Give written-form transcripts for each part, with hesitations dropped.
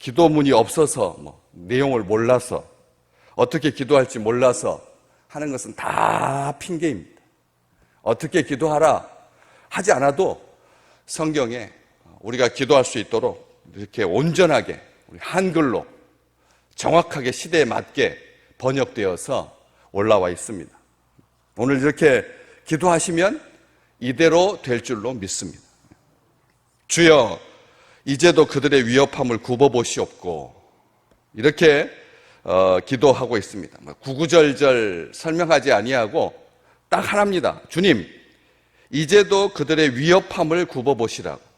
기도문이 없어서 내용을 몰라서 어떻게 기도할지 몰라서 하는 것은 다 핑계입니다. 어떻게 기도하라 하지 않아도 성경에 우리가 기도할 수 있도록 이렇게 온전하게 우리 한글로 정확하게 시대에 맞게 번역되어서 올라와 있습니다. 오늘 이렇게 기도하시면 이대로 될 줄로 믿습니다. 주여, 이제도 그들의 위협함을 굽어보시옵고, 이렇게 기도하고 있습니다. 구구절절 설명하지 아니하고 딱 하나입니다. 주님, 이제도 그들의 위협함을 굽어보시라고.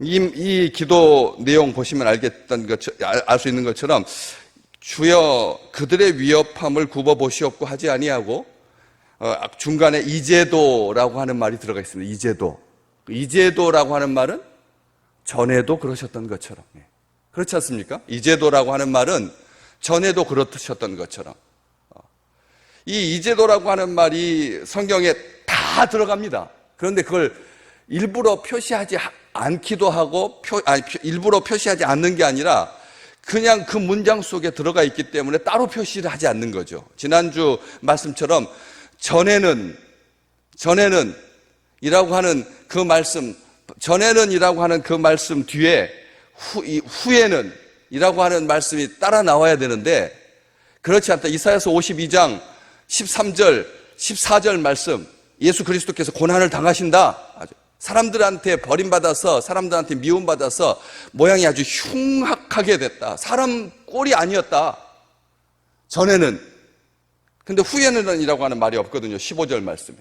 이 기도 내용 보시면 알 수 있는 것처럼 주여 그들의 위협함을 굽어보시옵고 하지 아니하고 중간에 이제도라고 하는 말이 들어가 있습니다. 이제도라고 하는 말은 전에도 그러셨던 것처럼. 그렇지 않습니까? 이제도라고 하는 말은 전에도 그러셨던 것처럼. 이 이제도라고 하는 말이 성경에 다 들어갑니다. 그런데 그걸 일부러 표시하지 않기도 하고 일부러 표시하지 않는 게 아니라 그냥 그 문장 속에 들어가 있기 때문에 따로 표시를 하지 않는 거죠. 지난주 말씀처럼 전에는 이라고 하는 그 말씀, 전에는 이라고 하는 그 말씀 뒤에 후에는 이라고 하는 말씀이 따라 나와야 되는데 그렇지 않다. 이사야서 52장 13절 14절 말씀, 예수 그리스도께서 고난을 당하신다, 사람들한테 버림받아서 사람들한테 미움받아서 모양이 아주 흉악하게 됐다, 사람 꼴이 아니었다 전에는. 근데 후에는 이라고 하는 말이 없거든요. 15절 말씀에.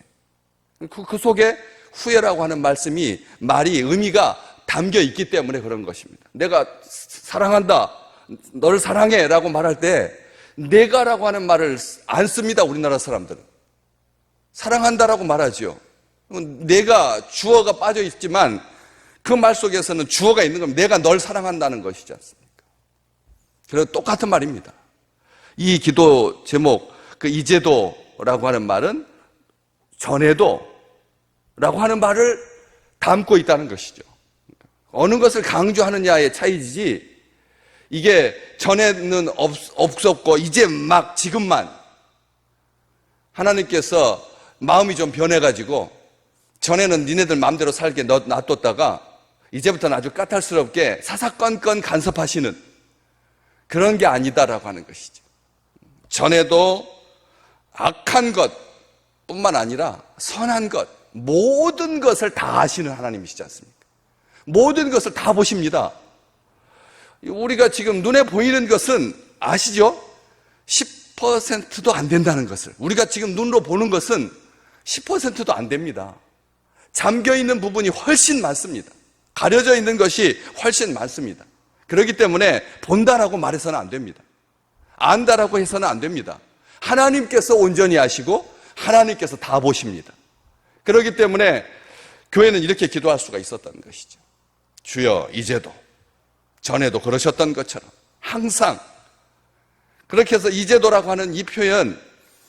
그 속에 후에라고 하는 말이 의미가 담겨 있기 때문에 그런 것입니다. 내가 사랑한다, 너를 사랑해 라고 말할 때 내가라고 하는 말을 안 씁니다. 우리나라 사람들은 사랑한다라고 말하죠. 내가 주어가 빠져 있지만 그 말 속에서는 주어가 있는 겁니다. 내가 널 사랑한다는 것이지 않습니까? 그래서 똑같은 말입니다. 이 기도 제목, 그 이제도라고 하는 말은 전에도 라고 하는 말을 담고 있다는 것이죠. 어느 것을 강조하느냐의 차이지, 이게 전에는 없었고 이제 막 지금만 하나님께서 마음이 좀 변해가지고 전에는 니네들 마음대로 살게 놔뒀다가 이제부터는 아주 까탈스럽게 사사건건 간섭하시는 그런 게 아니다라고 하는 것이죠. 전에도 악한 것뿐만 아니라 선한 것, 모든 것을 다 아시는 하나님이시지 않습니까? 모든 것을 다 보십니다. 우리가 지금 눈에 보이는 것은 아시죠? 10%도 안 된다는 것을. 우리가 지금 눈으로 보는 것은 10%도 안 됩니다. 잠겨있는 부분이 훨씬 많습니다. 가려져 있는 것이 훨씬 많습니다. 그렇기 때문에 본다라고 말해서는 안 됩니다. 안다라고 해서는 안 됩니다. 하나님께서 온전히 아시고 하나님께서 다 보십니다. 그렇기 때문에 교회는 이렇게 기도할 수가 있었다는 것이죠. 주여, 이제도 전에도 그러셨던 것처럼 항상. 그렇게 해서 이제도라고 하는 이 표현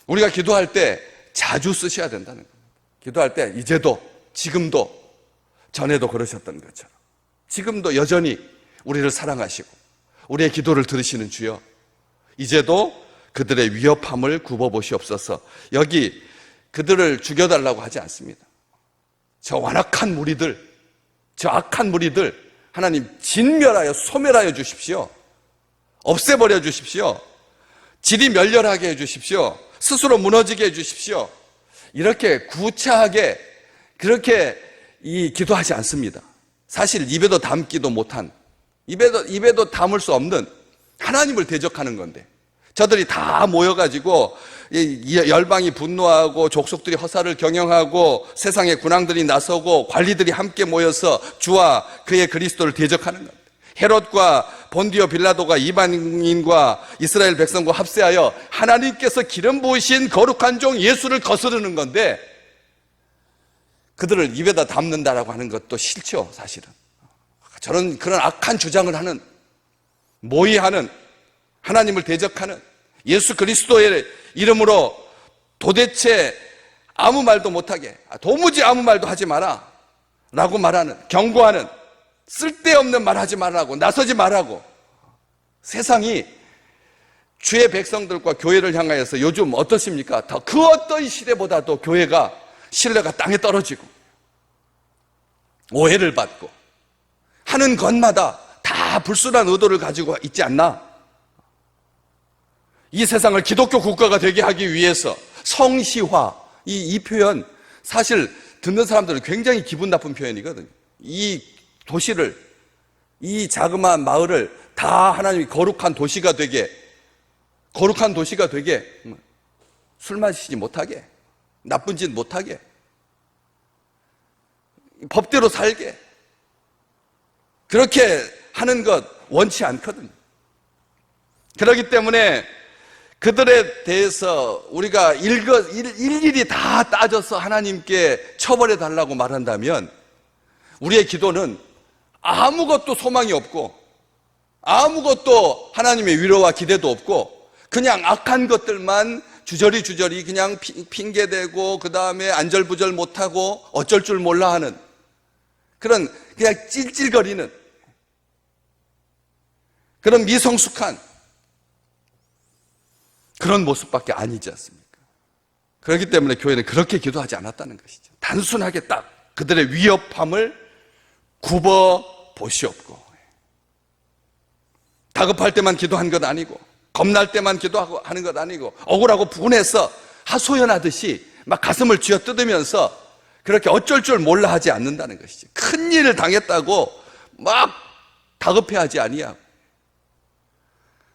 우리가 기도할 때 자주 쓰셔야 된다는 겁니다. 기도할 때 이제도, 지금도, 전에도 그러셨던 것처럼 지금도 여전히 우리를 사랑하시고 우리의 기도를 들으시는 주여, 이제도 그들의 위협함을 굽어보시옵소서. 여기 그들을 죽여달라고 하지 않습니다. 저 완악한 무리들, 저 악한 무리들 하나님 진멸하여 소멸하여 주십시오. 없애버려 주십시오. 질이 멸렬하게 해주십시오. 스스로 무너지게 해주십시오. 이렇게 구차하게 그렇게 기도하지 않습니다. 사실 입에도 담기도 못한, 입에도 담을 수 없는 하나님을 대적하는 건데, 저들이 다 모여가지고 열방이 분노하고 족속들이 허사를 경영하고 세상의 군왕들이 나서고 관리들이 함께 모여서 주와 그의 그리스도를 대적하는 겁니다. 헤롯과 본디오 빌라도가 이방인과 이스라엘 백성과 합세하여 하나님께서 기름 부으신 거룩한 종 예수를 거스르는 건데, 그들을 입에다 담는다라고 하는 것도 싫죠. 사실은 그런 악한 주장을 하는, 모의하는, 하나님을 대적하는, 예수 그리스도의 이름으로 도대체 아무 말도 못하게, 도무지 아무 말도 하지 마라 라고 말하는, 경고하는 쓸데없는 말 하지 말라고, 나서지 말라고. 세상이 주의 백성들과 교회를 향하여서 요즘 어떻습니까? 더 그 어떤 시대보다도 교회가 신뢰가 땅에 떨어지고 오해를 받고 하는 것마다 다 불순한 의도를 가지고 있지 않나? 이 세상을 기독교 국가가 되게 하기 위해서 성시화, 이 표현 사실 듣는 사람들은 굉장히 기분 나쁜 표현이거든요. 이 도시를, 이 자그마한 마을을 다 하나님이 거룩한 도시가 되게 술 마시지 못하게, 나쁜 짓 못하게, 법대로 살게, 그렇게 하는 것 원치 않거든요. 그렇기 때문에 그들에 대해서 우리가 일일이 다 따져서 하나님께 처벌해 달라고 말한다면 우리의 기도는 아무것도 소망이 없고 아무것도 하나님의 위로와 기대도 없고 그냥 악한 것들만 주저리 그냥 핑계대고 그 다음에 안절부절 못하고 어쩔 줄 몰라 하는 그런 그냥 찔찔거리는 그런 미성숙한 그런 모습밖에 아니지 않습니까? 그렇기 때문에 교회는 그렇게 기도하지 않았다는 것이죠. 단순하게 딱 그들의 위협함을 굽어 보시옵고, 다급할 때만 기도한 것 아니고 겁날 때만 기도하는 것 아니고 억울하고 분해서 하소연하듯이 막 가슴을 쥐어뜯으면서 그렇게 어쩔 줄 몰라 하지 않는다는 것이죠. 큰일을 당했다고 막 다급해하지 아니하고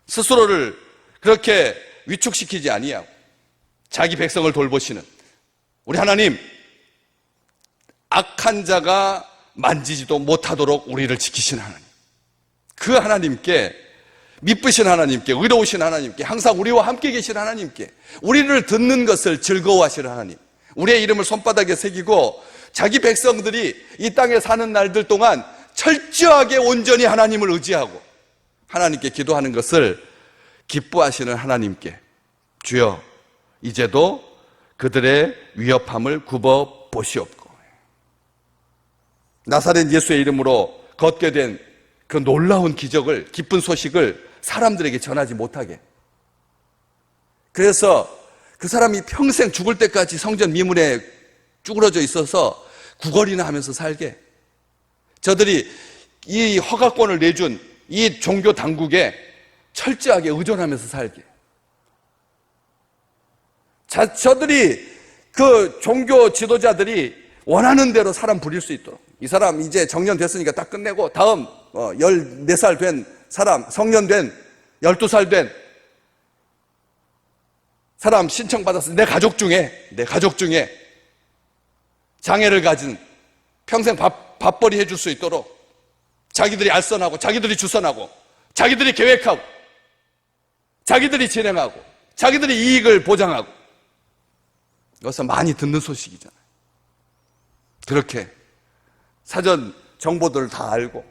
스스로를 그렇게 위축시키지 아니하고 자기 백성을 돌보시는 우리 하나님, 악한 자가 만지지도 못하도록 우리를 지키시는 하나님, 그 하나님께, 미쁘신 하나님께, 의로우신 하나님께, 항상 우리와 함께 계신 하나님께, 우리를 듣는 것을 즐거워하시는 하나님, 우리의 이름을 손바닥에 새기고 자기 백성들이 이 땅에 사는 날들 동안 철저하게 온전히 하나님을 의지하고 하나님께 기도하는 것을 기뻐하시는 하나님께, 주여 이제도 그들의 위협함을 굽어 보시옵고, 나사렛 예수의 이름으로 걷게 된 그 놀라운 기적을, 기쁜 소식을 사람들에게 전하지 못하게, 그래서 그 사람이 평생 죽을 때까지 성전 미문에 쭈그러져 있어서 구걸이나 하면서 살게, 저들이 이 허가권을 내준 이 종교 당국에 철저하게 의존하면서 살게, 저들이 그 종교 지도자들이 원하는 대로 사람 부릴 수 있도록, 이 사람 이제 정년됐으니까 딱 끝내고 다음 14살 된 사람, 성년된 12살 된 사람 신청받아서 내 가족 중에 장애를 가진, 평생 밥벌이 해줄 수 있도록 자기들이 알선하고 자기들이 주선하고 자기들이 계획하고 자기들이 진행하고 자기들이 이익을 보장하고, 이것은 많이 듣는 소식이잖아요. 그렇게 사전 정보들을 다 알고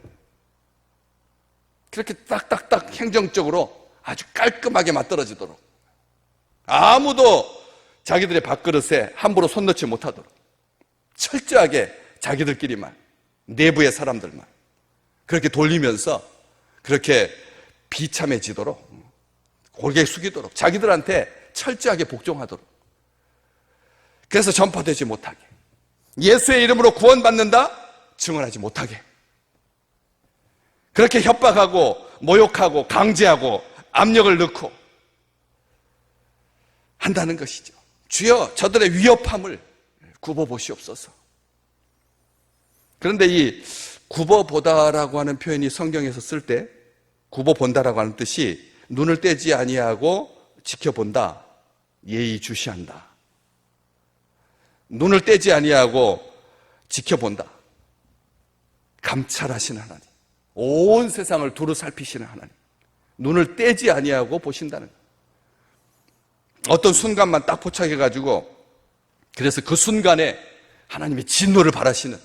그렇게 딱딱딱 행정적으로 아주 깔끔하게 맞들어지도록, 아무도 자기들의 밥그릇에 함부로 손 넣지 못하도록 철저하게 자기들끼리만, 내부의 사람들만 그렇게 돌리면서 그렇게 비참해지도록, 고개 숙이도록, 자기들한테 철저하게 복종하도록, 그래서 전파되지 못하게, 예수의 이름으로 구원받는다 증언하지 못하게, 그렇게 협박하고 모욕하고 강제하고 압력을 넣고 한다는 것이죠. 주여 저들의 위협함을 굽어보시옵소서. 그런데 이 굽어보다라고 하는 표현이 성경에서 쓸 때, 굽어본다라고 하는 뜻이 눈을 떼지 아니하고 지켜본다, 예의주시한다, 눈을 떼지 아니하고 지켜본다, 감찰하시는 하나님, 온 세상을 두루 살피시는 하나님, 눈을 떼지 아니하고 보신다는 거예요. 어떤 순간만 딱 포착해가지고 그래서 그 순간에 하나님의 진노를 바라시는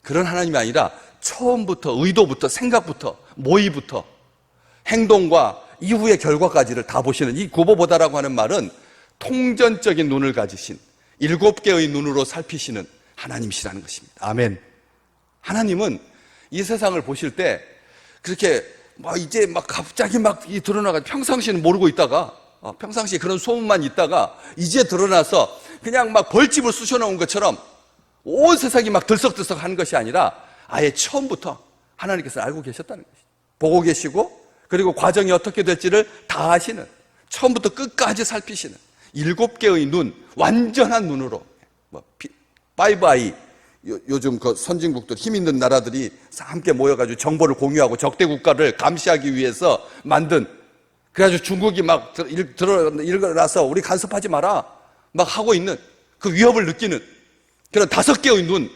그런 하나님이 아니라 처음부터, 의도부터, 생각부터, 모의부터 행동과 이후의 결과까지를 다 보시는, 이 굽어보다라고 하는 말은 통전적인 눈을 가지신 7개의 눈으로 살피시는 하나님이시라는 것입니다. 아멘. 하나님은 이 세상을 보실 때 그렇게 막 이제 막 갑자기 막 드러나가 평상시는 모르고 있다가 평상시에 그런 소문만 있다가 이제 드러나서 그냥 막 벌집을 쑤셔놓은 것처럼 온 세상이 막 들썩들썩 하는 것이 아니라 아예 처음부터 하나님께서 알고 계셨다는 것이죠. 보고 계시고 그리고 과정이 어떻게 될지를 다 아시는, 처음부터 끝까지 살피시는 7개의 눈, 완전한 눈으로, 파이브 아이, 요즘 그 선진국들, 힘 있는 나라들이 함께 모여가지고 정보를 공유하고 적대 국가를 감시하기 위해서 만든, 그래가지고 중국이 막 일어나서 우리 간섭하지 마라 막 하고 있는 그 위협을 느끼는 그런 5개의 눈,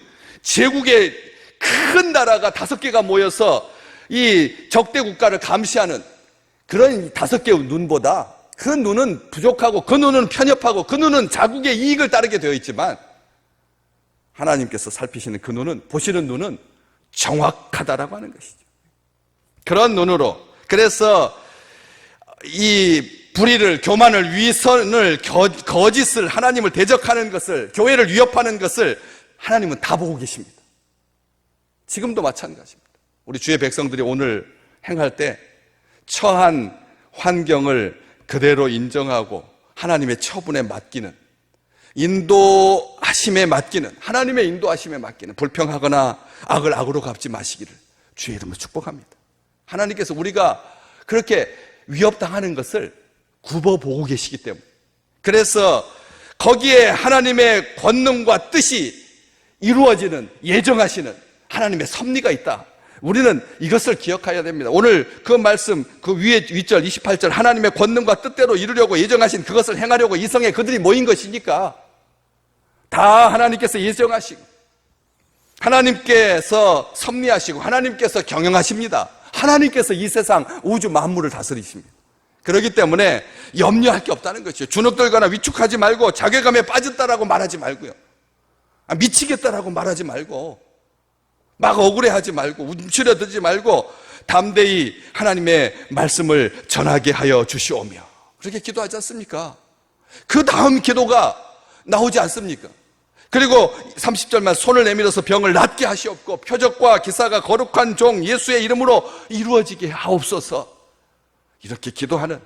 제국의 큰 나라가 5개가 모여서 이 적대 국가를 감시하는 그런 5개의 눈보다 그 눈은 부족하고 그 눈은 편협하고 그 눈은 자국의 이익을 따르게 되어 있지만 하나님께서 살피시는 그 눈은, 보시는 눈은 정확하다라고 하는 것이죠. 그런 눈으로, 그래서 이 불의를, 교만을, 위선을, 거짓을, 하나님을 대적하는 것을, 교회를 위협하는 것을 하나님은 다 보고 계십니다. 지금도 마찬가지입니다. 우리 주의 백성들이 오늘 행할 때 처한 환경을 그대로 인정하고 하나님의 처분에 맡기는, 인도하심에 맡기는, 하나님의 인도하심에 맡기는, 불평하거나 악을 악으로 갚지 마시기를 주의 이름으로 축복합니다. 하나님께서 우리가 그렇게 위협당하는 것을 굽어보고 계시기 때문에, 그래서 거기에 하나님의 권능과 뜻이 이루어지는, 예정하시는 하나님의 섭리가 있다. 우리는 이것을 기억해야 됩니다. 오늘 그 말씀, 그 위에 윗절 28절, 하나님의 권능과 뜻대로 이루려고 예정하신 그것을 행하려고 이성에 그들이 모인 것이니까 다 하나님께서 예정하시고 하나님께서 섭리하시고 하나님께서 경영하십니다. 하나님께서 이 세상 우주 만물을 다스리십니다. 그렇기 때문에 염려할 게 없다는 것이죠. 주눅들거나 위축하지 말고 자괴감에 빠졌다라고 말하지 말고요, 미치겠다라고 말하지 말고 막 억울해하지 말고 움츠려들지 말고 담대히 하나님의 말씀을 전하게 하여 주시오며, 그렇게 기도하지 않습니까? 그 다음 기도가 나오지 않습니까? 그리고 30절만 손을 내밀어서 병을 낫게 하시옵고 표적과 기사가 거룩한 종 예수의 이름으로 이루어지게 하옵소서. 이렇게 기도하는,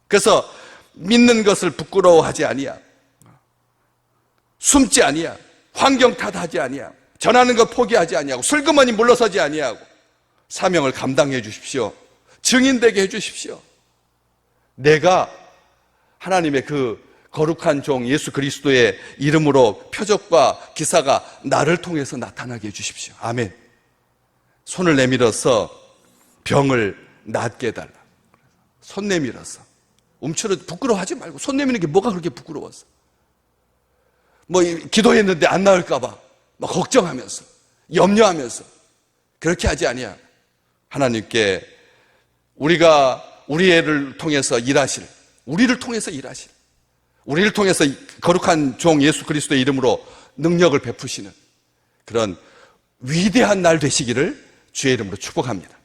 그래서 믿는 것을 부끄러워하지 아니야, 숨지 아니야, 환경 탓하지 아니야, 전하는 것 포기하지 아니하고 슬그머니 물러서지 아니하고 사명을 감당해 주십시오. 증인되게 해 주십시오. 내가 하나님의 그 거룩한 종 예수 그리스도의 이름으로 표적과 기사가 나를 통해서 나타나게 해 주십시오. 아멘. 손을 내밀어서 병을 낫게 해달라. 손 내밀어서 움츠러, 부끄러워하지 말고, 손 내미는 게 뭐가 그렇게 부끄러웠어? 뭐 기도했는데 안 나을까 봐 막 걱정하면서 염려하면서 그렇게 하지 아니야. 하나님께 우리가 우리 애를 통해서 일하실, 우리를 통해서 일하실, 우리를 통해서 거룩한 종 예수 그리스도의 이름으로 능력을 베푸시는 그런 위대한 날 되시기를 주의 이름으로 축복합니다.